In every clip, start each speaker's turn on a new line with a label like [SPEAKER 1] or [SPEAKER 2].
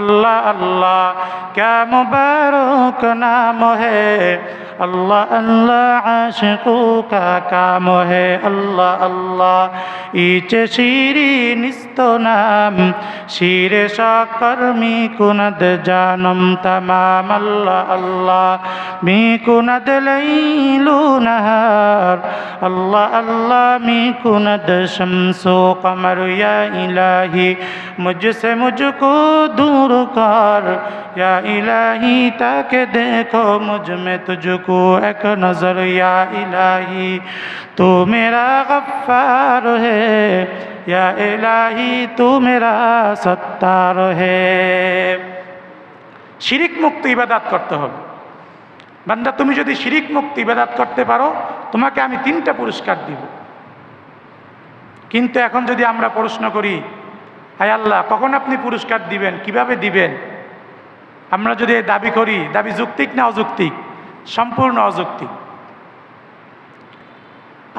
[SPEAKER 1] अल्लाह अल्लाह क्या मुबारक नाम है, अल्लाह अल्लाह आशिकों का काम है। अल्लाह अल्लाह इचे शिरी निस्तो नाम शिरे शक्कर मी कुनद जानम तमाम। अल्लाह अल्लाह मी कुनद लैलु नहार, अल्लाह अल्लाह मी कुनद शम्सो कमर। या इलाही मुझसे मुझको दूर कर, या इलाही ताके देखो मुझ में तुझको एक नजर। या इलाही तू मेरा गफ्फार है, या इलाही तू मेरा सत्तार है। শিরিক মুক্ত ইবাদত করতে হবে। বান্দা তুমি যদি শিরিক মুক্ত ইবাদত করতে পারো তোমাকে আমি 3টা পুরস্কার দিব। কিন্তু এখন যদি আমরা প্রশ্ন করি, হায় আল্লাহ কখন আপনি পুরস্কার দিবেন, কিভাবে দিবেন, আমরা যদি দাবি করি, দাবি যৌক্তিক না অযৌক্তিক? সম্পূর্ণ অযৌক্তিক।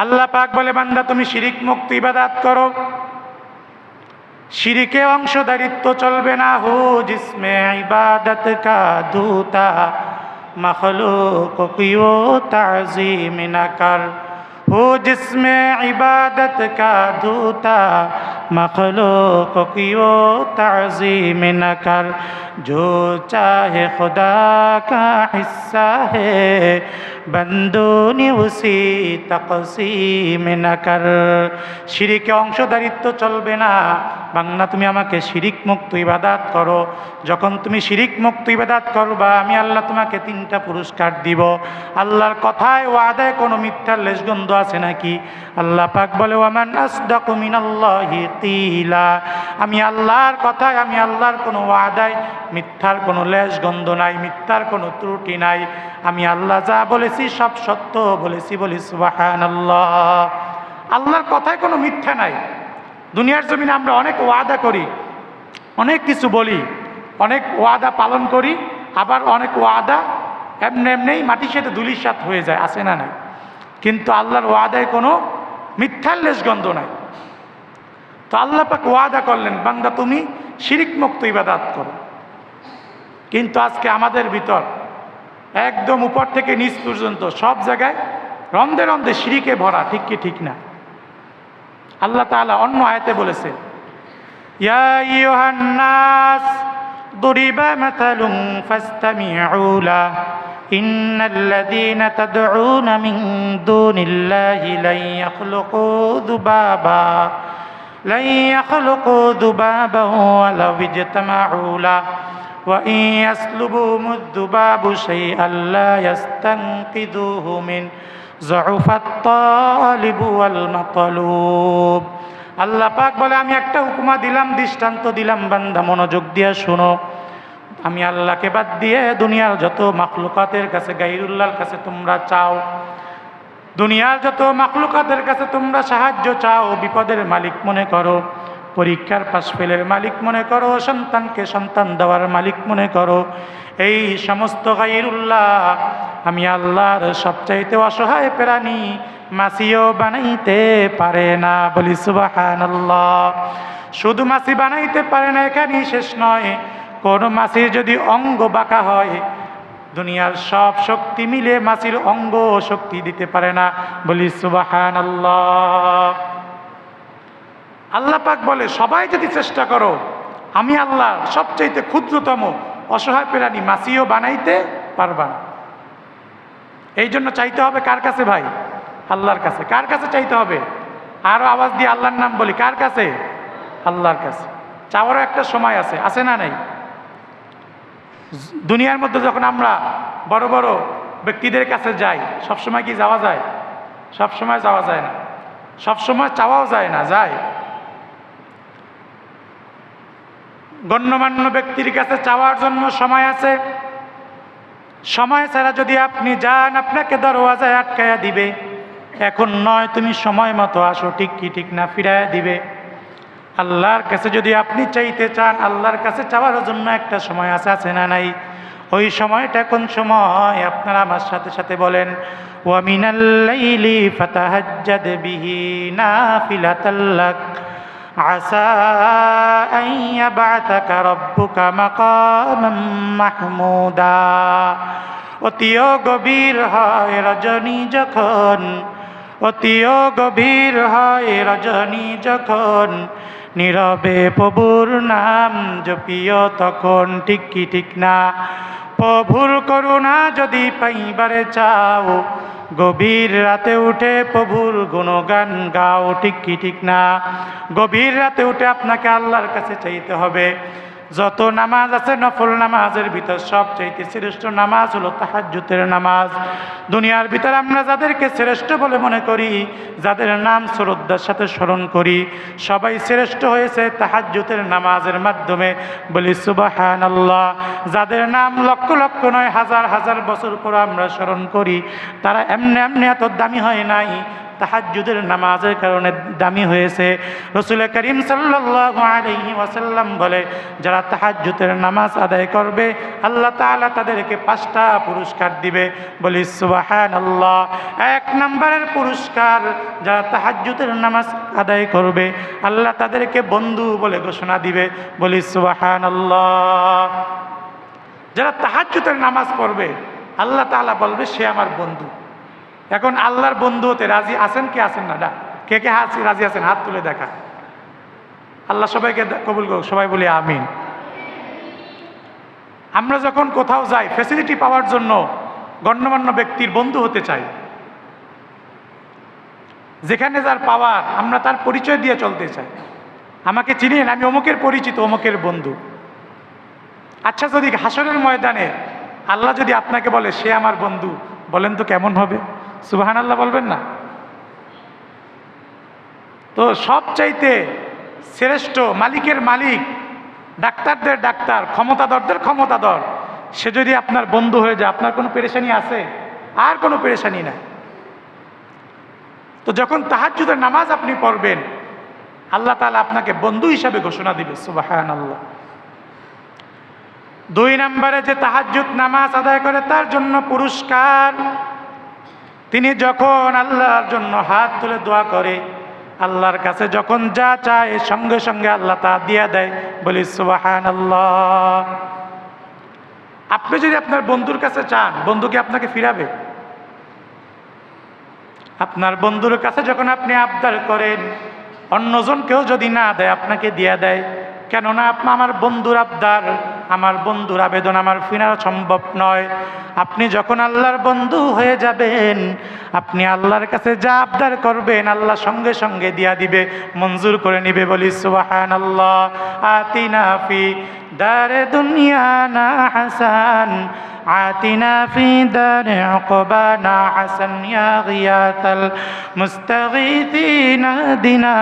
[SPEAKER 1] আল্লাহ পাক বলে বান্দা তুমি শিরিক মুক্ত ইবাদত করো, শিরিকে অংশদারিত্ব চলবে না। হো জিসমে ইবাদত কা দূতা মখলুক কিও তাজিম না কর, हो जिसमें इबादत का दूता मखलूक की वो ताज़ीम न कर, जो चाहे खुदा का हिस्सा है बंदों उसी तकसीम न कर। শিরিকে অংশদারিত্ব চলবে না। বাংলা তুমি আমাকে শিরিক মুক্ত ইবাদত করো। যখন তুমি শিরিক মুক্ত ইবাদত করবা আমি আল্লাহ তোমাকে 3টা পুরস্কার দিব। আল্লাহর কথায় ওয়াদায় কোনো মিথ্যার লেশগন্ধ আছে নাকি? আল্লাহ পাক বলে ওয়ামান আসদাকু মিনাল্লাহি কিলা, আমি আল্লাহর কথায়, আমি আল্লাহর কোনো ওয়াদায় মিথ্যার কোনো লেশগন্ধ নাই, মিথ্যার কোনো ত্রুটি নাই। আমি আল্লাহ যা বলেছি সব সত্য বলেছি। বলি সুবহানাল্লাহ। আল্লাহর কথায় কোনো মিথ্যা নাই। দুনিয়ার জমিনে আমরা অনেক ওয়াদা করি, অনেক কিছু বলি, অনেক ওয়াদা পালন করি, আবার অনেক ওয়াদা এমনি এমনি মাটির সাথে ধুলির সাথে হয়ে যায়, আছে না নাই? কিন্তু আল্লাহর ওয়াদায় কোনো মিথ্যার লেশগন্ধ নাই। তো আল্লাহ পাক ওয়াদা করলেন বান্দা তুমি শিরিক মুক্ত ইবাদত করো। কিন্তু আজকে আমাদের ভিতর একদম উপর থেকে নিচ পর্যন্ত সব জায়গায় রন্ধে রন্ধে শিরিকে ভরা, ঠিক কি ঠিক না? আল্লাহ তাআলা অন্য আয়াতে বলেছে ইয়া আইয়ুহান নাস দুরিবা মাতালুন ফাসতামিউ লা ইন্নাল্লাযীনা তাদউনা মিন দুনিল্লাহি লা ইয়াখলুকু যুবাবা ওয়ালাউ ইজতামাউ লা ওয়া ইন ইয়াসলুবুহুমুদ যুবাবু শাইআন লা ইস্তানকিযুহু মিন যুফাত তালিবু ওয়াল মাতলুব। আল্লাহ পাক বলে আমি একটা উপমা দিলাম, দৃষ্টান্ত দিলাম, বান্দা মনোযোগ দিয়ে শোনো। আমি আল্লাহকে বাদ দিয়ে দুনিয়ার যত মাখলুকাতের কাছে, গায়রুল্লাহর কাছে তোমরা চাও, দুনিয়ার যত মাখলুকাতের কাছে তোমরা সাহায্য চাও, বিপদের মালিক মনে করো, পরীক্ষার পাশ ফেলের মালিক মনে করো, সন্তানকে সন্তান দেওয়ার মালিক মনে করো, এই সমস্ত গায়রুল্লাহ আমি আল্লাহর সবচাইতে অসহায় প্রাণী মাছিও বানাইতে পারে না। বলি সুবহানাল্লাহ। শুধু মাছি বানাইতে পারে না, এখানেই শেষ নয়, কোন মাছির যদি অঙ্গ বাঁকা হয় দুনিয়ার সব শক্তি মিলে মাছির অঙ্গ শক্তি দিতে পারে না। বলি সুবহানাল্লাহ। আল্লাহ পাক বলে সবাই যদি চেষ্টা করো আমি আল্লাহ সবচাইতে ক্ষুদ্রতম অসহায় প্রাণী মাছিও বানাইতে পারবা না। এই জন্য চাইতে হবে কার কাছে ভাই? আল্লাহর কাছে। কার কাছে চাইতে হবে? আরো আওয়াজ দিয়ে আল্লাহর নাম বলি, কার কাছে? আল্লাহর কাছে। চাওয়ারও একটা সময় আছে, আছে না নাই? দুনিয়ার মধ্যে যখন আমরা বড় বড় ব্যক্তিদের কাছে যাই সবসময় কি যাওয়া যায়? সবসময় যাওয়া যায় না, সবসময় চাওয়াও যায় না। যায় গণ্যমান্য ব্যক্তির কাছে চাওয়ার জন্য সময় আছে। সময় ছাড়া যদি আপনি যান আপনাকে দরওয়াজায় আটকায়া দিবে, এখন নয় তুমি সময় মতো আসো, ঠিক কি ঠিক না, ফিরাইয়া দিবে। আল্লাহর কাছে যদি আপনি চাইতে চান আল্লাহর কাছে চাওয়ার জন্য একটা সময় আছে, আছে না নাই? ওই সময়টা কোন সময়? আপনারা আমার সাথে সাথে বলেন ওয়া মিনাল লাইলি ফাতাহাজ্জাদ বিহি নাফিলাতাল লাক আসা আন ইয়াবআসাকা রাব্বুকা মাকামান মাহমুদা। অতিও গভীর হয় রজনী যখন, অতিও গভীর হয় রজনী যখন, নীরবে প্রভুর নাম জপিও তখন। ঠিক কি ঠিক না? প্রভুর করুণা যদি পাইবারে চাও, গভীর রাতে উঠে প্রভুর গুণগান গাও। ঠিক কি ঠিক না? গভীর রাতে উঠে আপনাকে আল্লাহর কাছে চাইতে হবে। যত নামাজ আছে নফল নামাজের ভিতর সবচাইতে শ্রেষ্ঠ নামাজ হলো তাহাজ্জুদের নামাজ। দুনিয়ার ভিতরে আমরা যাদেরকে শ্রেষ্ঠ বলে মনে করি, যাদের নাম শ্রদ্ধার সাথে স্মরণ করি, সবাই শ্রেষ্ঠ হয়েছে তাহাজ্জুদের নামাজের মাধ্যমে। বলি সুবহানাল্লাহ। যাদের নাম লক্ষ লক্ষ নয় হাজার হাজার বছর পর আমরা স্মরণ করি, তারা এমনি এমনি এত দামি হয় নাই, তাহাজ্জুদের নামাজের কারণে দামি হয়েছে। রাসূল করিম সাল্লাল্লাহু আলাইহি ওয়াসাল্লাম বলে, যারা তাহাজ্জুদের নামাজ আদায় করবে আল্লাহ তাআলা তাদেরকে 5টা পুরস্কার দিবে। বলি সুবহানাল্লাহ। 1 নম্বরের পুরস্কার, যারা তাহাজ্জুদের নামাজ আদায় করবে আল্লাহ তাদেরকে বন্ধু বলে ঘোষণা দিবে। বলি সুবহানাল্লাহ। যারা তাহাজ্জুদের নামাজ পড়বে আল্লাহ তাআলা বলবে সে আমার বন্ধু। এখন আল্লাহর বন্ধু হতে রাজি আছেন কি আছেন না? কে কে রাজি আছেন? হাত তুলে দেখা। আল্লাহ সবাইকে কবুল করুক, সবাই বলি আমিন। আমরা যখন কোথাও যাই ফ্যাসিলিটি পাওয়ার জন্য গণ্যমান্য ব্যক্তির বন্ধু হতে চাই। যেখানে যার পাওয়ার আমরা তার পরিচয় দিয়ে চলতে চাই। আমাকে চিনেন, আমি অমুকের পরিচিত, অমুকের বন্ধু। আচ্ছা, যদি হাসরের ময়দানে আল্লাহ যদি আপনাকে বলে সে আমার বন্ধু, বলেন তো কেমন হবে? সুবহানাল্লাহ বলবেন না? তো সবচাইতে শ্রেষ্ঠ, মালিকের মালিক, ডাক্তারদের ডাক্তার, ক্ষমতাধরদের ক্ষমতাধর, সে যদি আপনার বন্ধু হয়ে যায়, আপনার কোনো পেরেশানি আছে? আর কোনো পেরেশানি নাই। তো যখন তাহাজ্জুদের নামাজ আপনি পড়বেন আল্লাহ তাআলা আপনাকে বন্ধু হিসাবে ঘোষণা দিবে। সুবহানাল্লাহ। 2 নম্বরে যে তাহাজ্জুদ নামাজ আদায় করে তার জন্য পুরস্কার, তিনি যখন আল্লাহর জন্য হাত তুলে দোয়া করে, আল্লাহর কাছে যখন যা চায় সঙ্গে সঙ্গে আল্লাহ তা দিয়ে দেয়। বলি সুবহানাল্লাহ। আপনি যদি আপনার বন্ধুর কাছে চান, বন্ধু কি আপনাকে ফিরাবে? আপনার বন্ধুর কাছে যখন আপনি আবদার করেন, অন্যজন কেউ যদি না দেয় আপনাকে দিয়ে দেয়। কেননা আমার বন্ধুর আবদার, আমার বন্ধুর আবেদন আমার ফিরানো সম্ভব নয়। আপনি যখন আল্লাহর বন্ধু হয়ে যাবেন, আপনি আল্লাহর কাছে যা আবদার করবেন আল্লাহ সঙ্গে সঙ্গে দিয়া দিবে, মঞ্জুর করে নিবে। বলি সুবহানাল্লাহ। আতিনা ফি দারে দুনিয়ানা হাসান, আতিনা ফি দারে উকবানা হাসান, ইয়া গিয়াতাল মুস্তাগীথিনা দিনা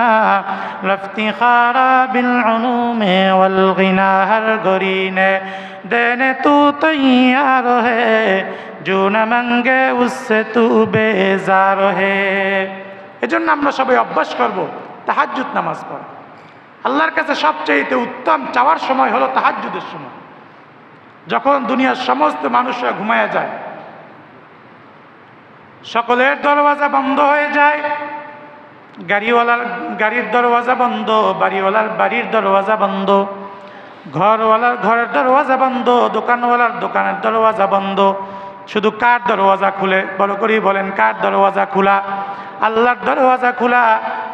[SPEAKER 1] লফতিখারা বিল উলুমি ওয়াল গিনা। হর গরিনে দেনে তু তৈয়ার হে, জো না মাঙ্গে উসসে তু বেজার হে। এজন্য আমরা সবাই অভ্যাস করব তাহাজ্জুদ নামাজ পড়া। আল্লাহর কাছে সবচেয়ে উত্তম চাওয়ার সময় হলো তাহাজ্জুদের সময়, যখন দুনিয়ার সমস্ত মানুষরা ঘুমায়া যায়, সকলের দরওয়াজা বন্ধ হয়ে যায়। গাড়িওয়ালার গাড়ির দরওয়াজা বন্ধ, বাড়িওয়ালার বাড়ির দরওয়াজা বন্ধ, ঘরওয়ালার ঘরের দরওয়াজা বন্ধ, দোকানওয়ালার দোকানের দরওয়াজা বন্ধ। শুধু কার দরওয়াজা খুলে? বড় করে বলেন, কার দরওয়াজা খোলা? আল্লাহর দরওয়াজা খোলা।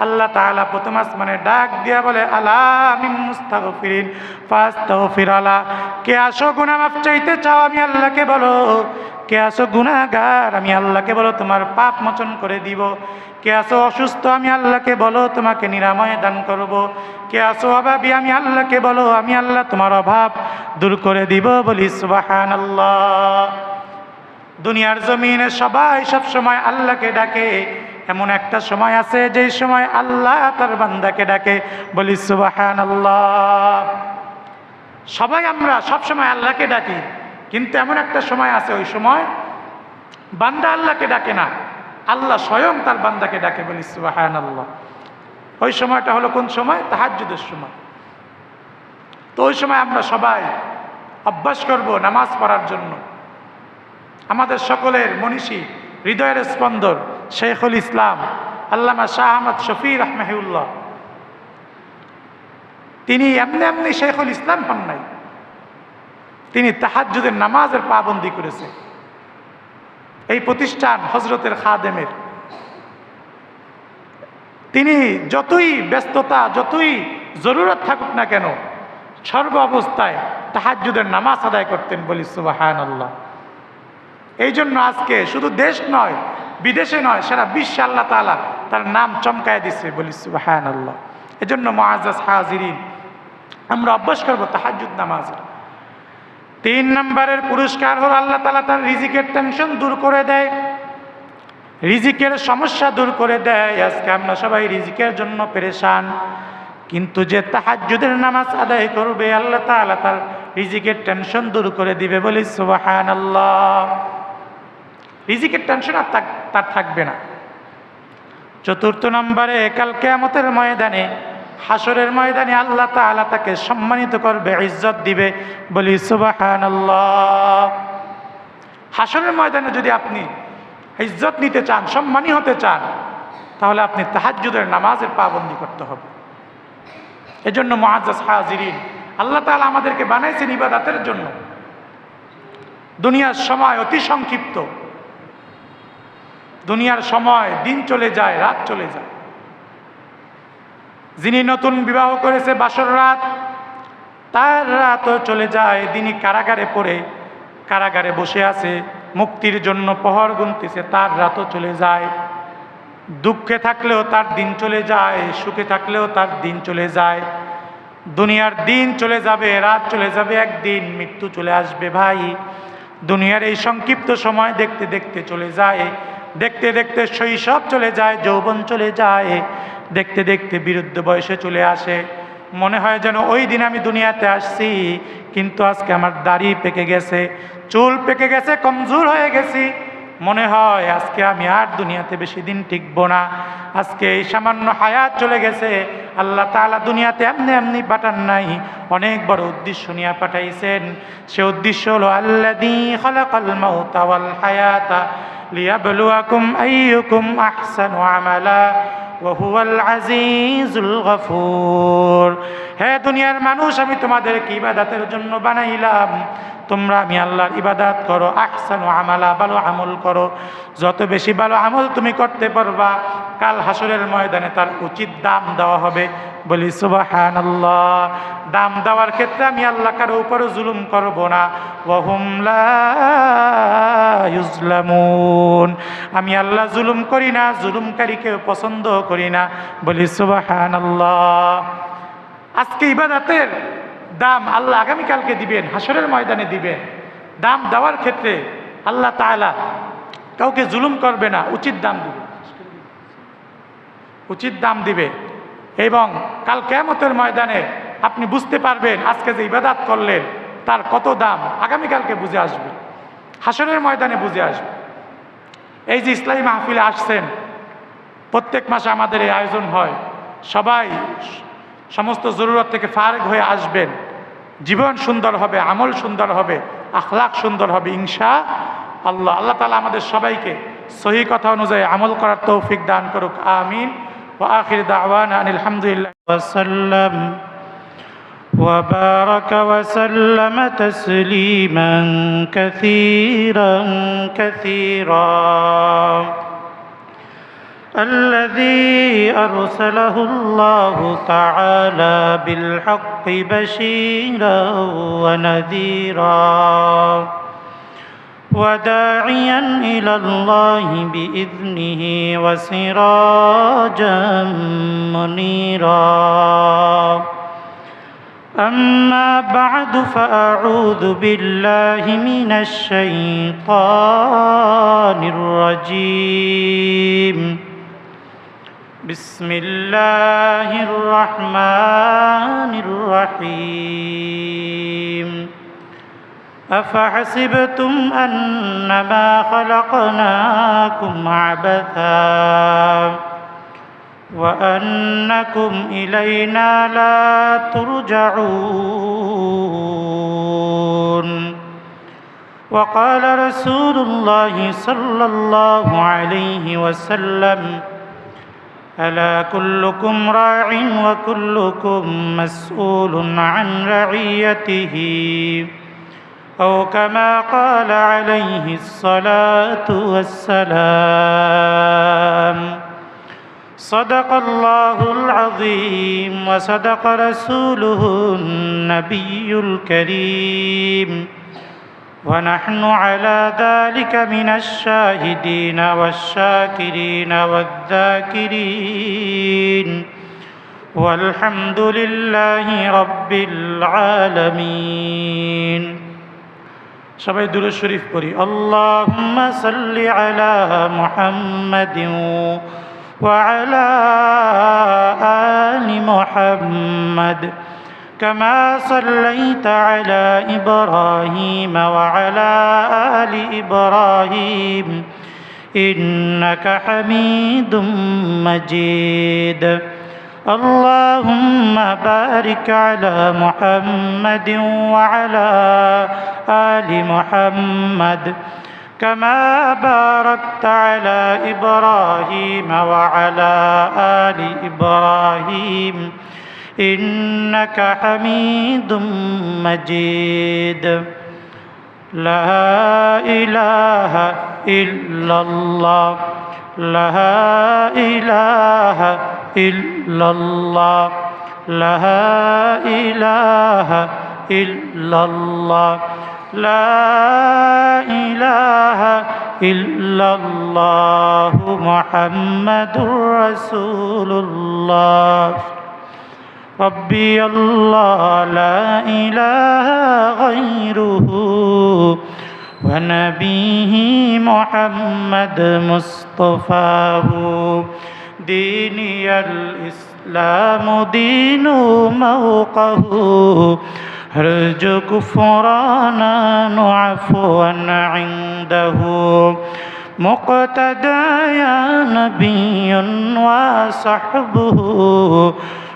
[SPEAKER 1] আল্লাহ তাআলা প্রথম আসমানে ডাক দিয়া বলে, আলা মিন মুস্তাগফিরিন ফাস্তাগফির আলা। কে আসো গুনাহ মাফ চাইতে চাও, আমি আল্লাহকে বলো। কে আসো গুনাহগার, আমি আল্লাহকে বলো তোমার পাপ মোচন করে দিব। কে আসো অসুস্থ, আমি আল্লাহকে বলো তোমাকে নিরাময় দান করব। কে আসো অভাবী, আমি আল্লাহকে বলো আমি আল্লাহ তোমার অভাব দূর করে দিব। বলি সুবহানাল্লাহ। দুনিয়ার জমিনে সবাই সব সময় আল্লাহকে ডাকে, এমন একটা সময় আছে যেই সময় আল্লাহ তার বান্দাকে ডাকে। বলি সুবহানাল্লাহ। সবাই আমরা সব সময় আল্লাহকে ডাকি, কিন্তু এমন একটা সময় আছে ওই সময় বান্দা আল্লাহকে ডাকে না, আল্লাহ স্বয়ং তার বান্দাকে ডাকে। বলি সুবহানাল্লাহ। ওই সময়টা হলো কোন সময়? তাহাজ্জুদের সময়। তো ওই সময় আমরা সবাই অভ্যাস করব নামাজ পড়ার জন্য। আমাদের সকলের মনীষী, হৃদয়ের স্পন্দন শেখুল ইসলাম আল্লামা শাহ আহমদ শফি রাহমাহুল্লাহ তিনি এমনি এমনি শেখুল ইসলাম হন নাই, তিনি তাহাজ্জুদের নামাজের পাবন্দি করেছে। এই প্রতিষ্ঠান হযরতের খাদেমের, তিনি যতই ব্যস্ততা যতই জরুরত থাকুক না কেন সর্ব অবস্থায় তাহাজ্জুদের নামাজ আদায় করতেন, বলি সুবহানাল্লাহ। এই জন্য আজকে শুধু দেশ নয় বিদেশে নয় সারা বিশ্বে আল্লাহ তাআলা তার নাম চমকায় দিচ্ছে, বলি সুবহানাল্লাহ। এজন্য মুআজ্জাজ হাজিরিন, আমরা অভ্যাস করবো তাহাজ্জুদ নামাজের। 3 নম্বরের পুরস্কার হল আল্লাহ তাআলা তার রিজিকের টেনশন দূর করে দেয়, রিজিকের সমস্যা দূর করে দেয়। আজকে আমরা সবাই রিজিকের জন্য পেরেশান, কিন্তু যে তাহাজ্জুদের নামাজ আদায় করবে আল্লাহ তাআলা তার রিজিকের টেনশন দূর করে দিবে, বলি সুবহানাল্লাহ। রিজিকের টেনশন আর তার থাকবে না। 4 নম্বরে কাল কিয়ামতের ময়দানে, হাসরের ময়দানে আল্লাহ তাআলা তাকে সম্মানিত করবে, ইজ্জত দিবে, বলি সুবহানাল্লাহ। হাসরের ময়দানে যদি আপনি ইজ্জত নিতে চান, সম্মানী হতে চান, তাহলে আপনি তাহাজ্জুদের নামাজের পাবন্দি করতে হবে। এজন্য মুআজ্জাজ হাজিরিন, আল্লাহ তাআলা আমাদেরকে বানাইছেন ইবাদতের জন্য। দুনিয়ার সময় অতি সংক্ষিপ্ত, দুনিয়ার সময় দিন চলে যায় রাত চলে যায়। যিনি নতুন বিবাহ করেছে বাসর রাত, তার রাতও চলে যায়। যিনি কারাগারে পড়ে কারাগারে বসে আছে মুক্তির জন্য প্রহর গুনতেছে, তার রাতও চলে যায়। দুঃখে থাকলেও তার দিন চলে যায়, সুখে থাকলেও তার দিন চলে যায়। দুনিয়ার দিন চলে যাবে, রাত চলে যাবে, একদিন মৃত্যু চলে আসবে। ভাই, দুনিয়ার এই সংক্ষিপ্ত সময় দেখতে দেখতে চলে যায়, দেখতে দেখতে শৈশব চলে যায়, যৌবন চলে যায়, দেখতে দেখতে বিরুদ্ধ বয়সে চলে আসে। মনে হয় যেন ওই দিন আমি দুনিয়াতে আসছি, কিন্তু আজকে আমার দাড়ি পেকে গেছে, চুল পেকে গেছে, কমজোর হয়ে গেছি। মনে হয় আজকে আমি আর দুনিয়াতে বেশি দিন টিকবো না, আজকে এই সামান্য হায়াত চলে গেছে। আল্লাহ তাআলা দুনিয়াতে এমনি এমনি পাঠান নাই, অনেক বড় উদ্দেশ্য নিয়ে পাঠাইছেন। সে উদ্দেশ্য হলো আল্লাযী খালাকাল মাউতা ওয়াল হায়াতা লিয়াবলুয়াকুম আইয়ুকুম আহসানু আমালা ওয়া হুয়াল আজিজুল গফুর। হে দুনিয়ার মানুষ, আমি তোমাদেরকে ইবাদতের জন্য বানাইলাম, তোমরা আমি আল্লাহর ইবাদত করো, আহসানু আমালা, ভালো আমল করো। যত বেশি ভালো আমল তুমি করতে পারবা, কাল হাসরের ময়দানে তার উচিত দাম দেওয়া হবে, বলি সুবহানাল্লাহ। দাম দেওয়ার ক্ষেত্রে আমি আল্লাহ কারো উপরে জুলুম করব না। ওয়া হুম লা ইউজলামুন, আমি আল্লাহ জুলুম করি না, জুলুমকারীকে পছন্দ করি না, বলি সুবহানাল্লাহ। আজকে ইবাদতের দাম আল্লাহ আগামীকালকে দিবেন, হাসরের ময়দানে দিবেন। দাম দেওয়ার ক্ষেত্রে আল্লাহ তাআলা কাউকে জুলুম করবে না, উচিত দাম দিবে, উচিত দাম দিবে। এবং কাল কিয়ামতের ময়দানে আপনি বুঝতে পারবেন আজকে যে ইবাদত করলেন তার কত দাম, আগামীকালকে বুঝে আসবে, হাসরের ময়দানে বুঝে আসবে। এই যে ইসলামী মাহফিলে আসছেন, প্রত্যেক মাসে আমাদের এই আয়োজন হয়, সবাই সমস্ত জরুরত থেকে ফারেগ হয়ে আসবেন। জীবন সুন্দর হবে, আমল সুন্দর হবে, আখলাক সুন্দর হবে ইনশাআল্লাহ। আল্লাহ তাআলা আমাদের সবাইকে সহি কথা অনুযায়ী আমল করার তৌফিক দান করুক, আমিন। ওয়া আখির দাওয়ানা আনিল হামদুলিল্লাহি ওয়া সাল্লাম ওয়া বারাকা ওয়া সাল্লামা তাসলিমান কাসীরান কাসীরা। الذي أرسله الله تعالى بالحق بشيرا ونذيرا وداعيا إلى الله بإذنه وسراجا منيرا. أما بعد فأعوذ بالله من الشيطان الرجيم. بسم الله الرحمن الرحيم. أفحسبتم أنما خلقناكم عبثا وأنكم إلينا لا ترجعون. وقال رسول الله صلى الله عليه وسلم ألا كلكم راع وكلكم مسؤول عن رعيته أو كما قال عليه الصلاة والسلام صدق الله العظيم وصدق رسوله النبي الكريم ونحن على ذلك من الشاهدين والشاكرين والذاكرين والحمد لله رب العالمين সবাই দুরূদ শরীফ পড়ি আল্লাহুম্মা সাল্লি আলা মুহাম্মাদিন ওয়া আলা আলি মুহাম্মাদ كما صليت على إبراهيم وعلى آل إبراهيم إنك حميد مجيد اللهم بارك على محمد وعلى آل محمد كما باركت على إبراهيم وعلى آل إبراهيم إنك حميد مجيد لا إله إلا الله لا إله إلا الله لا إله إلا الله لا إله إلا الله محمد رسول الله ربي الله لا إله غيره ونبيه محمد مصطفاه ديني الإسلام دين موقه هرج كفرانا عفوا عنده مقتدى يا نبي وصحبه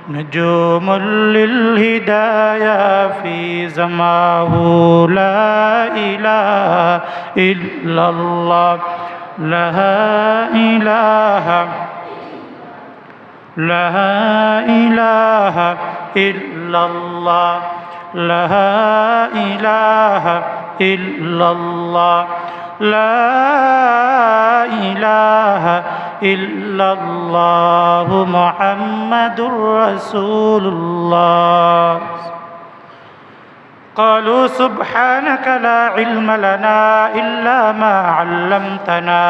[SPEAKER 1] نجوم للهدايا في زماه لا إله إلا الله لا إله لا إله إلا الله لا إله إلا الله لا إله إلا الله محمد رسول الله قالوا سبحانك لا علم لنا إلا ما علمتنا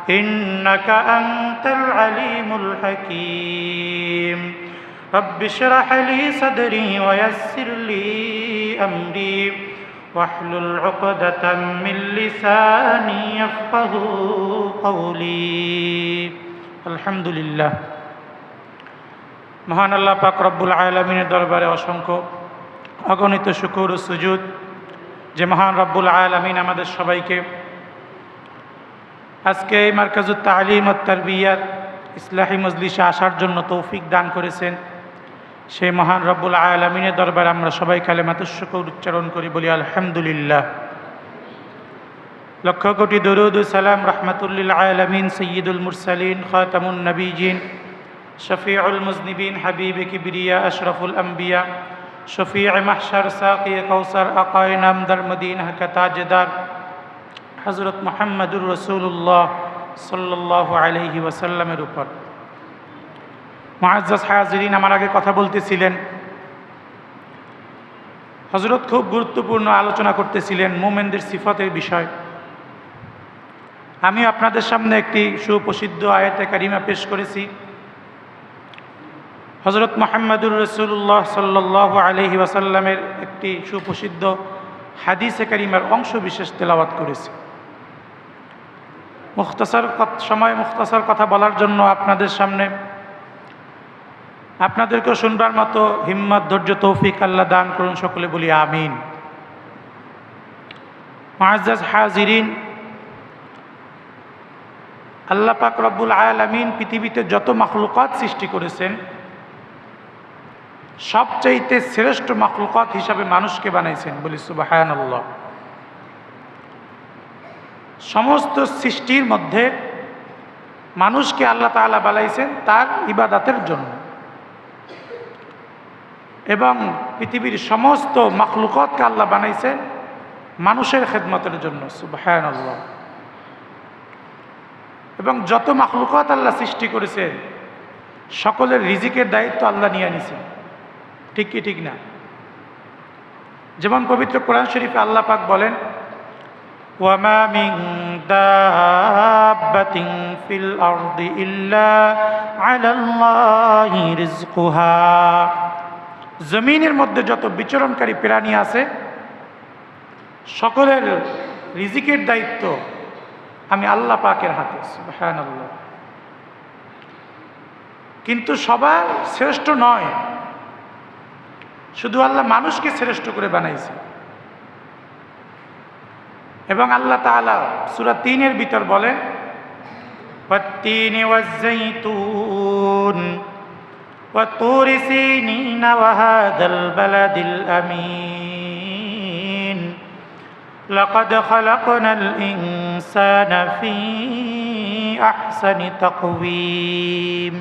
[SPEAKER 1] إنك أنت العليم الحكيم رب اشرح لي صدري ويسر لي أمري واحلل عقدة من لساني يفقه قولي الحمد لله মহান আল্লাহ পাক রব্বুল আলামিনের দরবারে অসংখ্য অগণিত শুকর ও সুজুদ যে মহান রব্বুল আলামিন আমাদের সবাইকে আজকে এই মারকাজুত তালিম ও তারবিয়াত ইসলাহি মজলিসে আসার জন্য তৌফিক দান করেছেন সেই মহান রব্বুল আলামিনের দরবারে আমরা সবাই কালেমাতুশ শুকর উচ্চারণ করি বলি আলহামদুলিল্লাহ লক্ষ কোটি দরুদ ও সালাম রাহমাতুল লিল আলামিন সাইয়্যিদুল মুরসালিন খাতামুন নবিয়্যিন শফিউল মুজনিবিন হাবিবে কিবরিয়া আশরাফুল আম্বিয়া শফিউ মাহশার সাকি কাউসার আকায়ে নামদার মদিনা কা তাজদার হযরত মুহাম্মদুর রাসূলুল্লাহ সাল্লাল্লাহু আলাইহি ওয়াসাল্লামের উপর মুআজ্জাজ হাজিরিন আমার আগে কথা বলতেছিলেন হযরত খুব গুরুত্বপূর্ণ আলোচনা করতেছিলেন মুমিনদের সিফাতের বিষয় আমি আপনাদের সামনে একটি সুপ্রসিদ্ধ আয়াতে কারিমা পেশ করেছি হযরত মুহাম্মদুর রাসূলুল্লাহ সাল্লাল্লাহু আলাইহি ওয়াসাল্লামের একটি সুপ্রসিদ্ধ হাদিসে কারিমার অংশ বিশেষ তেলাওয়াত করেছি মুখতাসার কথা বলার জন্য আপনাদের সামনে আপনাদেরকেও শুনবার মতো হিম্মত ধৈর্য তৌফিক আল্লাহ দান করুন সকলে বলি আমিন মুআজ্জাজ হাজিরিন আল্লাহ পাক রব্বুল আলামিন পৃথিবীতে যত মাখলুকাত সৃষ্টি করেছেন সবচাইতে শ্রেষ্ঠ মাখলুকাত হিসাবে মানুষকে বানাইছেন বলি সুবহানাল্লাহ সমস্ত সৃষ্টির মধ্যে মানুষকে আল্লাহ তাআলা বানাইছেন তার ইবাদতের জন্য, এবং পৃথিবীর সমস্ত মাখলুকাতকে আল্লাহ বানাইছেন মানুষের খেদমতের জন্য। সুবহানাল্লাহ। এবং যত মাখলুকাত আল্লাহ সৃষ্টি করেছেন সকলের রিজিকের দায়িত্ব আল্লাহ নিয়ে নিছেন, ঠিক কি ঠিক না? যেমন পবিত্র কোরআন শরীফে আল্লাহ পাক বলেন, ওয়ামা মিন দাব্বাতিন ফিল আরদি ইল্লা আলাল্লাহি রিজকুহা। জমিনের মধ্যে যত বিচরণকারী প্রাণী আছে সকলের রিজিকের দায়িত্ব আমি আল্লাহ পাকের হাতে। সুবহানাল্লাহ। কিন্তু সবার শ্রেষ্ঠ নয়, শুধু আল্লাহ মানুষকে শ্রেষ্ঠ করে বানাইছে। এবং আল্লাহ তাআলা সূরা ৩-এর ভিতর বলেন, ওয়াত-তিনি ওয়াজ-যাইতুন ওয়াত-তুরি সিনিন ওয়া হাযাল বালাদিল আমিন লাকাদ খালাকনাল ইনসানা ফী আহসানি তাকওয়িম।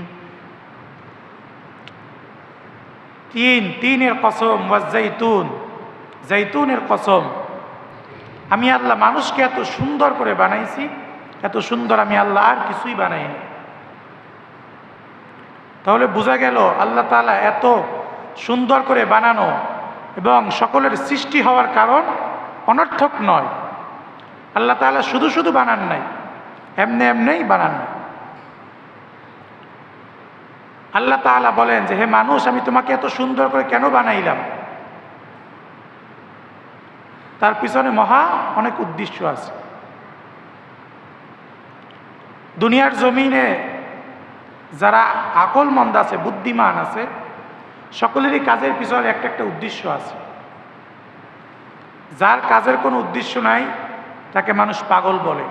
[SPEAKER 1] তিনের কসম, ওয়াজ-যাইতুন, জাইতুনের কসম। আমি আল্লাহ মানুষকে এত সুন্দর করে বানাইছি, এত সুন্দর আমি আল্লাহ আর কিছুই বানাইনি। তাহলে বোঝা গেল আল্লাহ তাআলা এত সুন্দর করে বানানো এবং সকলের সৃষ্টি হওয়ার কারণ অনর্থক নয়। আল্লাহ তাআলা শুধু শুধু বানান নাই, এমনিই বানান নাই। আল্লাহ তাআলা বলেন যে, হে মানুষ, আমি তোমাকে এত সুন্দর করে কেন বানাইলাম? তার পিছনে মহা অনেক উদ্দেশ্য আছে। দুনিয়ার জমিনে যারা আকলমন্দ আছে, বুদ্ধিমান আছে, সকলেরই কাজের পিছনে একটা একটা উদ্দেশ্য আছে। যার কাজের কোনো উদ্দেশ্য নাই তাকে মানুষ পাগল বলে।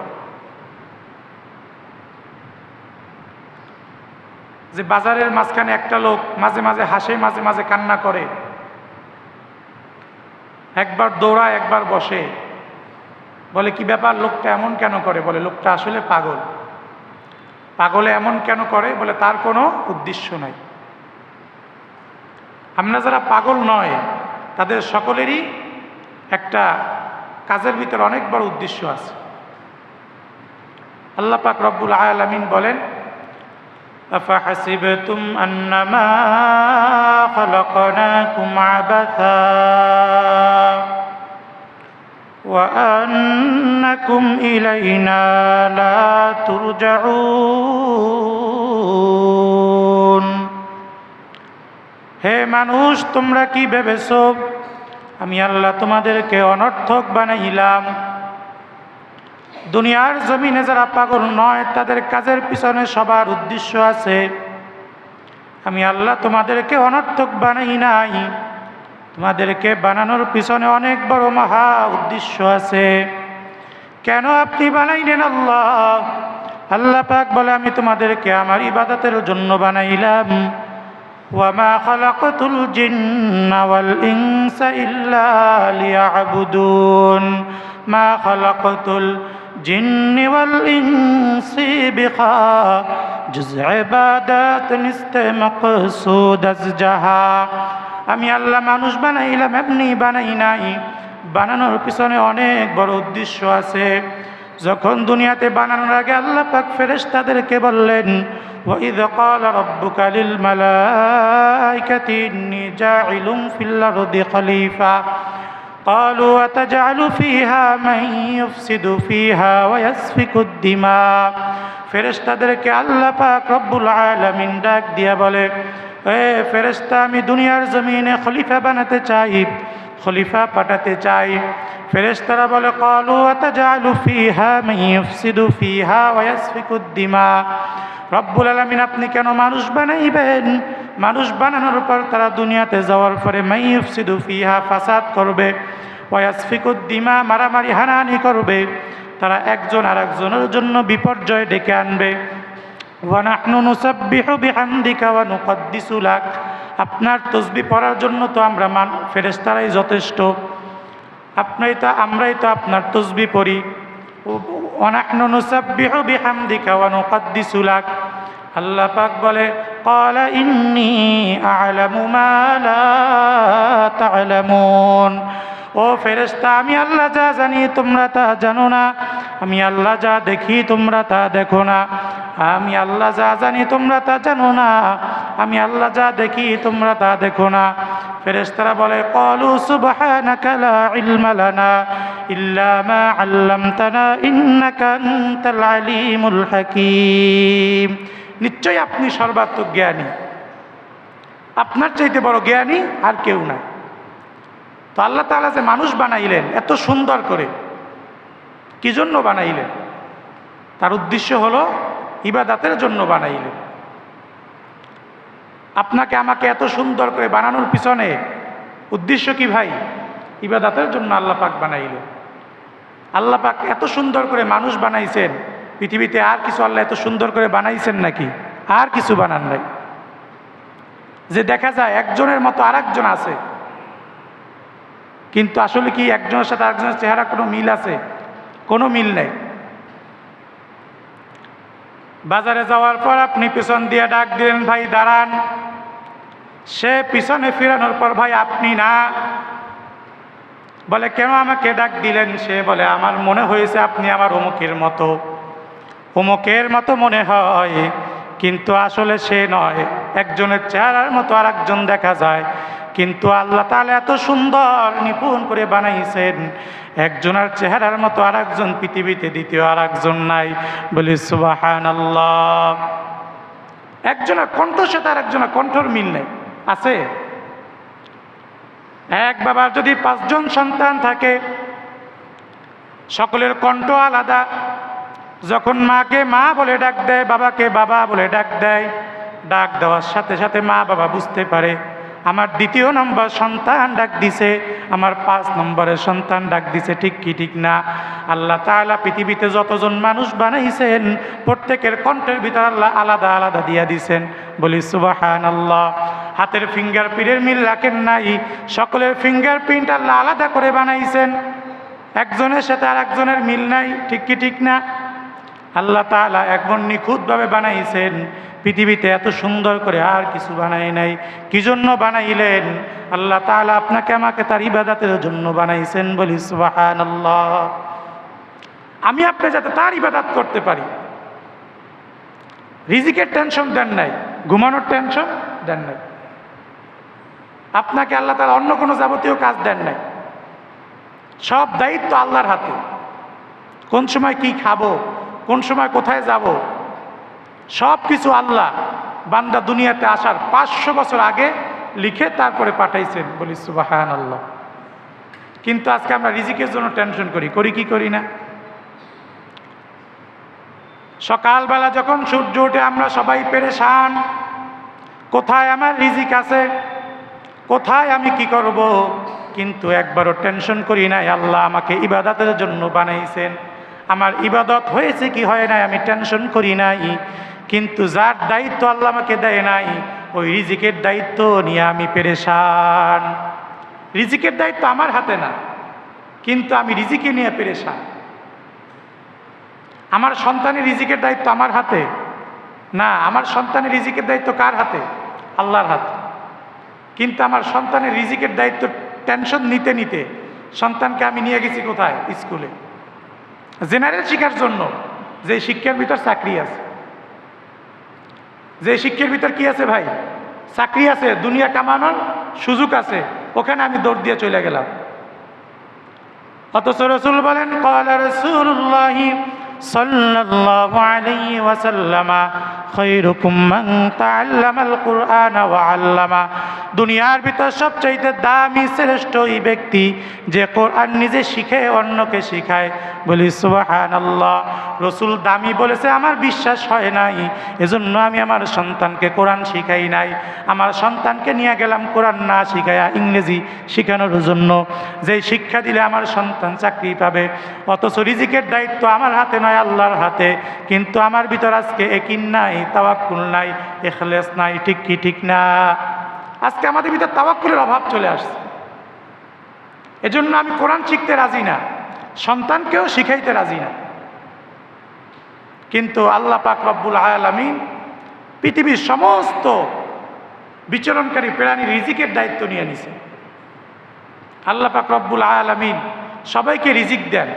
[SPEAKER 1] যে বাজারের মাঝখানে একটা লোক মাঝে মাঝে হাসে, মাঝে মাঝে কান্না করে, একবার দৌড়ায় একবার বসে, বলে কি ব্যাপার, লোকটা এমন কেন করে? বলে লোকটা আসলে পাগল। পাগলে এমন কেন করে? বলে তার কোনো উদ্দেশ্য নাই। আমরা যারা পাগল নয় তাদের সকলেরই একটা কাজের ভিতরে অনেক বড় উদ্দেশ্য আছে। আল্লাহ পাক রব্বুল আলামিন বলেন, আফাহাসিবতুম আন্নামা খালাকনাকুম আবাথা ওয়া আন্নাকুম ইলাইনা লা তুরজাউন। হে মানুষ, তোমরা কি ভেবেছো আমি আল্লাহ তোমাদেরকে অনর্থক বানাইলাম? দুনিয়ার জমিনে যারা পাগল নয় তাদের কাজের পিছনে সবার উদ্দেশ্য আছে। আমি আল্লাহ তোমাদেরকে অনর্থক বানাই নাই, তোমাদেরকে বানানোর পিছনে অনেক বড় মহা উদ্দেশ্য আছে। কেন আপনি বানাইলেন? আল্লাহ পাক বলে, আমি তোমাদেরকে আমার ইবাদতের জন্য বানাইলাম। ওয়ামা খালাকতুল জিন্না ওয়াল ইনসা ইল্লা লিয়াবুদুন। মা খালাকতুল জিন্নি ওয়াল ইনসি বিখাজিজ ইবাদাত নিস্তে মাকসুদ আজজাহা। আমি আল্লাহ মানুষ বানাইলাম, এমনি বানাই নাই, বানানোর পিছনে অনেক বড় উদ্দেশ্য আছে। যখন দুনিয়াতে বানানোর আগে আল্লাহ পাক ফেরেশতাদেরকে বললেন, وَإِذْ قَالَ رَبُّكَ لِلْمَلَائِكَةِ إِنِّي جَاعِلٌ فِي الْأَرْضِ خَلِيفَةً قَالُوا أَتَجْعَلُ فِيهَا مَن يُفْسِدُ فِيهَا وَيَسْفِكُ الدِّمَاءَ। ফেরেশতাদেরকে আল্লাহ পাক রব্বুল আলামিন ডাক দিয়া বলে, এ ফেরেশতা, আমি দুনিয়ার জমিনে খলিফা বানাতে চাই, খলিফা পাঠাতে চাই। ফেরেশতারা বলে, ক্বালু আতাজআলু ফিহা মান ইউফসিদু ফিহা ওয়া ইয়াসফিকুদ দিমা। রব্বুল আলামিন, আপনি কেন মানুষ বানাইবেন? মানুষ বানানোর পর তারা দুনিয়াতে যাওয়ার পরে মান ইউফসিদু ফিহা, ফাসাদ করবে, ওয়া ইয়াসফিকুদ দিমা, মারামারি হানাহানি করবে, তারা একজন আরেকজনের জন্য বিপর্যয় ডেকে আনবে। ওয়া নাহনু নুসাব্বিহু বিহামদিকা ওয়া নুকদ্দিসু লাক। আপনার তসবিহ পড়ার জন্য তো আমরা ফেরেশতারাই যথেষ্ট, আমরাই তো আপনার তসবিহ পড়ি। ওয়া নাহনু নুসাব্বিহু বিহামদিকা ওয়া নুকদ্দিসু লাক। আল্লাহ পাক বলে ক্বালা ইন্নী আ'লামু মা লা তা'লামুন। ও ফেরেশতা, আমি আল্লাহ যা জানি তোমরা তা জানো না, আমি আল্লাহ যা দেখি তোমরা তা দেখো না, আমি আল্লাহ যা জানি তোমরা তা জানো না, আমি আল্লাহ যা দেখি তোমরা তা দেখো না। ফেরেশতারা বলে ক্বালু সুবহানাকা লা ইলমা লানা ইল্লা মা আল্লামতানা ইন্নাকা আনতাল আলিমুল হাকীম। নিশ্চয়ই আপনি সর্বাত্মক জ্ঞানী, আপনার চাইতে বড় জ্ঞানী আর কেউ নাই। তো আল্লাহ তাআলা যে মানুষ বানাইলেন এত সুন্দর করে, কি জন্য বানাইলেন? তার উদ্দেশ্য হলো ইবাদতের জন্য বানাইলেন। আপনাকে আমাকে এত সুন্দর করে বানানোর পিছনে উদ্দেশ্য কি ভাই? ইবাদতের জন্য আল্লাহ পাক বানাইলেন। আল্লাহ পাক এত সুন্দর করে মানুষ বানাইছেন, পৃথিবীতে আর কিছু আল্লাহ এত সুন্দর করে বানাইছেন নাকি? আর কিছু বানান নাই। যে দেখা যায় একজনের মতো আর একজন আছে, কিন্তু আসলে কি একজনের সাথে আরেকজনের চেহারা কোনো মিল আছে? কোনো মিল নেই। বাজারে যাওয়ার পর আপনি পিছন দিয়ে ডাক দিলেন, ভাই দাঁড়ান। সে পিছনে ফিরানোর পর, ভাই আপনি না। বলে কেন আমাকে ডাক দিলেন? সে বলে আমার মনে হয়েছে আপনি আমার অমুকের মতো, অমুকের মতো মনে হয়, কিন্তু আসলে সে নয়। একজনের চেহারার মতো আর একজন দেখা যায়, কিন্তু আল্লাহ তাআলা এত সুন্দর নিপুণ করে বানাইছেন, একজনের চেহারার মতো আর একজন পৃথিবীতে দ্বিতীয় আর একজন নাই। বলি সুবহানাল্লাহ। একজনের কণ্ঠর সাথে আর একজনের কণ্ঠর মিল নেই, আছে? এক বাবার যদি 5 জন সন্তান থাকে, সকলের কণ্ঠ আলাদা। যখন মাকে মা বলে ডাক দেয়, বাবাকে বাবা বলে ডাক দেয়, ডাক দেওয়ার সাথে সাথে মা বাবা বুঝতে পারে আমার 2 নম্বর সন্তান ডাক দিছে, আমার 5 নম্বরের সন্তান ডাক দিছে। ঠিক কি ঠিক না? আল্লাহ তাআলা পৃথিবীতে যতজন মানুষ বানাইছেন প্রত্যেকের কণ্ঠের ভিতর আল্লাহ আলাদা আলাদা দিয়া দিছেন। বলি সুবহানাল্লাহ। হাতের ফিঙ্গারপ্রিন্টের মিল রাখেন নাই, সকলের ফিঙ্গারপ্রিন্ট আল্লাহ আলাদা করে বানাইছেন, একজনের সাথে আর একজনের মিল নাই। ঠিক কি ঠিক না? আল্লাহ তাআলা একদম নিখুঁতভাবে বানাইছেন। পৃথিবীতে এত সুন্দর করে আর কিছু বানাই নাই। কি জন্য বানাইলেন? আল্লাহ তাআলা আপনাকে আমাকে তার ইবাদতের জন্য বানাইছেন। বলি সুবহানাল্লাহ। আমি আপনি যাতে তার ইবাদত করতে পারি। রিজিকের টেনশন দেন নাই, ঘুমানোর টেনশন দেন নাই, আপনাকে আল্লাহ তাআলা অন্য কোনো যাবতীয় কাজ দেন নাই। সব দায়িত্ব আল্লাহর হাতে। কোন সময় কি খাবো, কোন সময় কোথায় যাব, সব কিছু আল্লাহ বান্দা দুনিয়াতে আসার 500 বছর আগে লিখে তারপরে পাঠাইছেন। বলি সুবহানাল্লাহ। কিন্তু আজকে আমরা রিজিকের জন্য টেনশন করি কি করি না? সকালবেলা যখন সূর্য ওঠে আমরা সবাই পেরেশান, কোথায় আমার রিজিক আছে, কোথায় আমি কি করব। কিন্তু একবারও টেনশন করি নাই আল্লাহ আমাকে ইবাদতের জন্য বানাইছেন, আমার ইবাদত হয়েছে কি হয় নাই আমি টেনশন করি নাই। কিন্তু যার দায়িত্ব আল্লাহ আমাকে দেয় নাই, ওই রিজিকের দায়িত্ব নিয়ে আমি পেরেশান। রিজিকের দায়িত্ব আমার হাতে না, কিন্তু আমি রিজিকে নিয়ে পেরেশান। আমার সন্তানের রিজিকের দায়িত্ব আমার হাতে না, আমার সন্তানের রিজিকের দায়িত্ব কার হাতে? আল্লাহর হাতে। কিন্তু আমার সন্তানের রিজিকের দায়িত্ব টেনশন নিতে নিতে সন্তানকে আমি নিয়ে গেছি কোথায়? স্কুলে, জেনারেল শিক্ষার জন্য। যে শিক্ষার ভিতর চাকরি আছে, যে শিক্ষার ভিতর কি আছে ভাই? চাকরি আছে, দুনিয়া কামানোর সুযোগ আছে, ওখানে আমি দৌড় দিয়ে চলে গেলাম। অথচ রাসূল বলেন ক্বালা রাসূলুল্লাহি সাল্লাল্লাহু আলাইহি ওয়াসাল্লাম খায়রুকুম মান তাআল্লামাল কুরআনা ওয়া আল্লামা। দুনিয়ার ভিতর সবচেয়ে দামি শ্রেষ্ঠ ওই ব্যক্তি যে কোরআন নিজে শিখে অন্যকে শিখায়। বলি সুবহানাল্লাহ। রাসূল দামি বলেছে, আমার বিশ্বাস হয় নাই, এজন্য আমি আমার সন্তানকে কোরআন শিখাই নাই। আমার সন্তানকে নিয়ে গেলাম কোরআন না শিখাইয়া ইংরেজি শিখানোর জন্য, যে শিক্ষা দিলে আমার সন্তান চাকরি পাবে। অথচ রিজিকের দায়িত্ব আমার হাতে নয়, আল্লাহর হাতে। কিন্তু আমার ভিতর আজকে ইয়াকিন নাই, তাওয়াক্কুল নাই, ইখলাস নাই। ঠিক কি ঠিক না? আজকে আমাদের ভিতর তাওয়াক্কুলের অভাব চলে আসছে। এজন্য আমি কোরআন শিখতে রাজি না, সন্তানকেও শিখাইতে রাজি না। কিন্তু আল্লাহ পাক রব্বুল আলামিন পৃথিবীর সমস্ত বিচরণকারী প্রাণীর রিজিকের দায়িত্ব নিয়ে নিছে। আল্লাহ পাক রব্বুল আলামিন সবাইকে রিজিক দেন।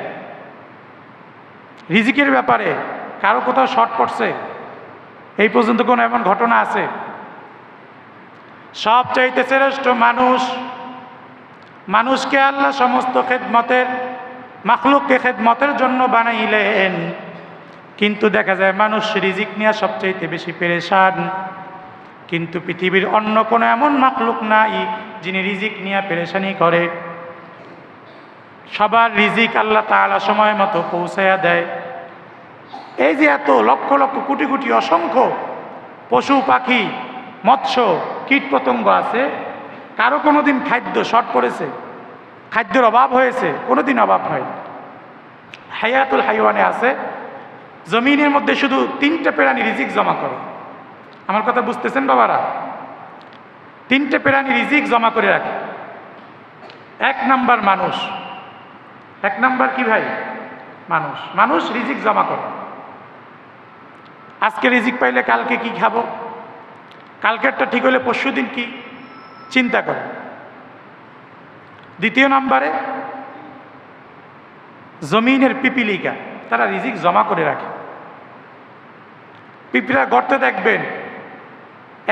[SPEAKER 1] রিজিকের ব্যাপারে কারো কোথাও শর্ট পড়ছে এই পর্যন্ত কোনো এমন ঘটনা আছে? সবচাইতে শ্রেষ্ঠ মানুষ। মানুষকে আল্লাহ সমস্ত খেদমতের, মাখলুককে খেদমতের জন্য বানাইলেন, কিন্তু দেখা যায় মানুষ রিজিক নিয়ে সবচাইতে বেশি পেরেশান। কিন্তু পৃথিবীর অন্য কোনো এমন মাখলুক নাই যিনি রিজিক নিয়ে পেরেশানি করে। সবার রিজিক আল্লাহ তাআলা সময় মতো পৌঁছায়া দেয়। এই যে এত লক্ষ লক্ষ কোটি কোটি অসংখ্য পশু পাখি মৎস্য কীট পতঙ্গ আছে, কারো কোনো দিন খাদ্য শর্ট পড়েছে, খাদ্যের অভাব হয়েছে? কোনো দিন অভাব হয়নি। হায়াতুল হাইওয়ানে আছে, জমিনের মধ্যে শুধু 3টে প্রাণী রিজিক জমা করে। আমার কথা বুঝতেছেন বাবারা? 3টে প্রাণী রিজিক জমা করে রাখে। 1 নাম্বার মানুষ। 1 নাম্বার কি ভাই? মানুষ। মানুষ রিজিক জমা করে। আজকে রিজিক পাইলে কালকে কি খাবো, কালকেরটা ঠিক হলে পরশু দিন কি চিন্তা করে। 2 নম্বরে জমিনের পিপিলিকা, তারা রিজিক জমা করে রাখে। পিপিলা গর্তে দেখবেন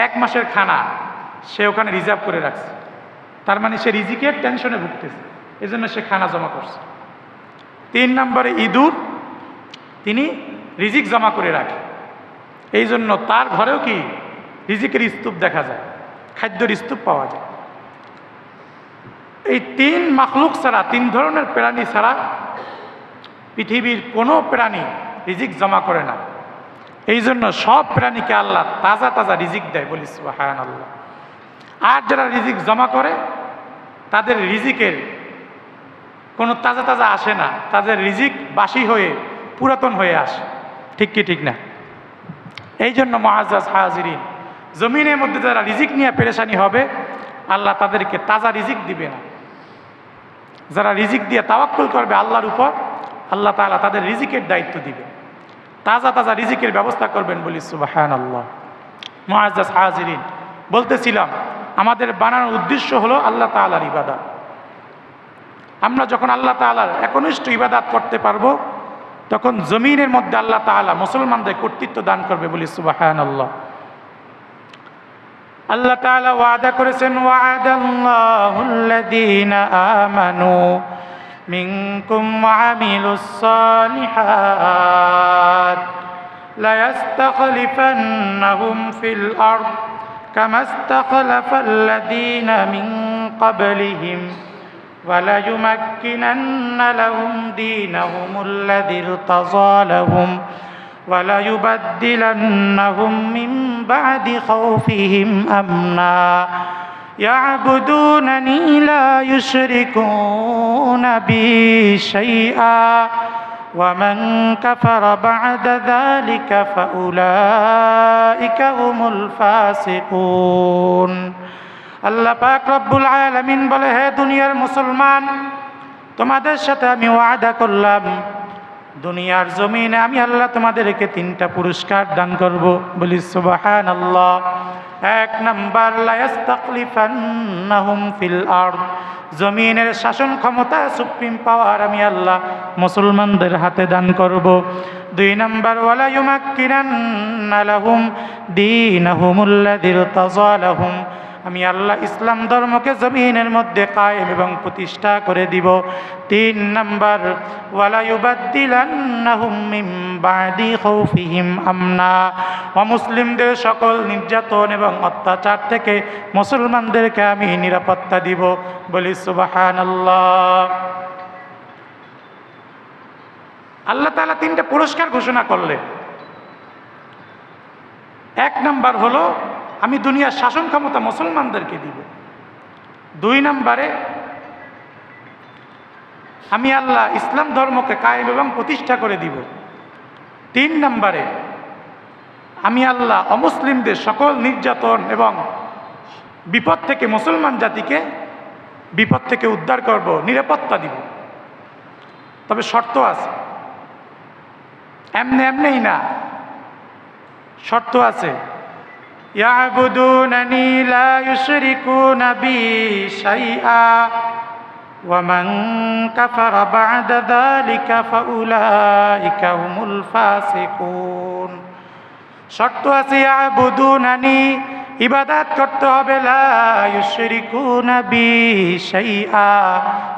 [SPEAKER 1] 1 মাসের খানা সে ওখানে রিজার্ভ করে রাখছে, তার মানে সে রিজিকের টেনশনে ভুগতেছে, এজন্য সে খানা জমা করছে। 3 নম্বরে ইঁদুর, তিনি রিজিক জমা করে রাখে, এই জন্য তার ঘরেও কি রিজিকের স্তূপ দেখা যায়, খাদ্যের স্তূপ পাওয়া যায়। এই 3 মাখলুক ছাড়া, 3 ধরনের প্রাণী ছাড়া পৃথিবীর কোনো প্রাণী রিজিক জমা করে না। এই জন্য সব প্রাণীকে আল্লাহ তাজা তাজা রিজিক দেয়, বলি সুবহানাল্লাহ। আর যারা রিজিক জমা করে তাদের রিজিকের কোনো তাজা তাজা আসে না, তাদের রিজিক বাসি হয়ে পুরাতন হয়ে আসে। ঠিক কি ঠিক না? এই জন্য মুআজ্জাজ হাজিরিন, জমিনের মধ্যে যারা রিজিক নিয়ে পেরেশানি হবে আল্লাহ তাদেরকে তাজা রিজিক দিবে না। যারা রিজিক দিয়ে তাওয়াক্কুল করবে আল্লাহর উপর, আল্লাহ তাআলা তাদের রিজিকের দায়িত্ব দিবে, তাজা তাজা রিজিকের ব্যবস্থা করবেন, বলি সুবহানাল্লাহ। মুআজ্জাজ হাজিরিন, বলতেছিলাম আমাদের বানানোর উদ্দেশ্য হলো আল্লাহ তাআলার ইবাদত। আমরা যখন আল্লাহ তাআলার একনিষ্ঠ ইবাদত করতে পারবো তখন জমিনের মধ্যে আল্লাহ তাআলা মুসলমানদের কর্তৃত্ব দান করবে, বলি সুবহানাল্লাহ। আল্লাহ তাআলা ওয়াদা করেছেন, ওয়া'আদাল্লাহুল্লাযীনা আমানু মিনকুম ওয়া আমিলুস সালিহাত লা ইস্তাখলিফান্নাহুম ফিল আরদ কামা ইস্তাখলাফাল্লাযীনা মিন ক্বাবলিহিম ওয়া লা ইউমাক্কিনান্না লাহুম দীনাহুমুল্লাযী ইরতাযা লাহুম ولا يبدلنهم من بعد خوفهم أمنا يعبدونني لا يشركون بي شيئا ومن كفر بعد ذلك فأولئك هم الفاسقون। আল্লাহ পাক রব্বুল আলামিন বলে, হে দুনিয়ার মুসলমান, তোমাদের সাথে আমি ওয়াদা করলাম দুনিয়ার জমিনে আমি আল্লাহ তোমাদেরকে 3টা পুরস্কার দান করব, বলি সুবহানাল্লাহ। 1 নাম্বার, লা ইস্তাখলিফান্নাহুম ফিল আরদ, জমিনের শাসন ক্ষমতা, সুপ্রিম পাওয়ার আমি আল্লাহ মুসলমানদের হাতে দান করব। 2 নাম্বার, ওয়ালা ইউমাক্কিনান্না লাহুম দীনাহুমুল্লাযী ইরতাযা লাহুম, আমি আল্লাহ ইসলাম ধর্মকে জমিনের মধ্যে কায়েম এবং প্রতিষ্ঠা করে দিব। 3 নাম্বার, ওয়ালা ইউবাদদিলান্নাহুম মিন বাদি খাউফিহিম আমনা, অমুসলিমদের সকল নির্যাতন এবং অত্যাচার থেকে মুসলমানদেরকে আমি নিরাপত্তা দিব, বলি সুবহানাল্লাহ। আল্লাহ তাআলা 3টা পুরস্কার ঘোষণা করলেন। 1 নাম্বার হলো আমি দুনিয়ার শাসন ক্ষমতা মুসলমানদেরকে দিব। 2 নম্বরে আমি আল্লাহ ইসলাম ধর্মকে কায়েম এবং প্রতিষ্ঠা করে দিব। 3 নম্বরে আমি আল্লাহ অমুসলিমদের সকল নির্যাতন এবং বিপদ থেকে মুসলমান জাতিকে বিপদ থেকে উদ্ধার করব, নিরাপত্তা দিব। তবে শর্ত আছে, এমনি এমনিই না, শর্ত আছে, ইয়াবুদুনানি লা ইউশরিকুনা বি শাইআ ওয়া মান কাফারা বা'দা যালিকা ফাউলাইকা হুমুল ফাসিকুন। শর্ত আছে, ইয়াবুদুনানি ইবাদত করতে হবে, লা ইউশরিকুনা বি শাইআ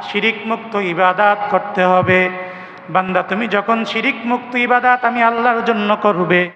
[SPEAKER 1] শিরিক মুক্ত ইবাদত করতে হবে। বান্দা তুমি যখন শিরিক মুক্ত ইবাদত আমি আল্লাহর জন্য করবে,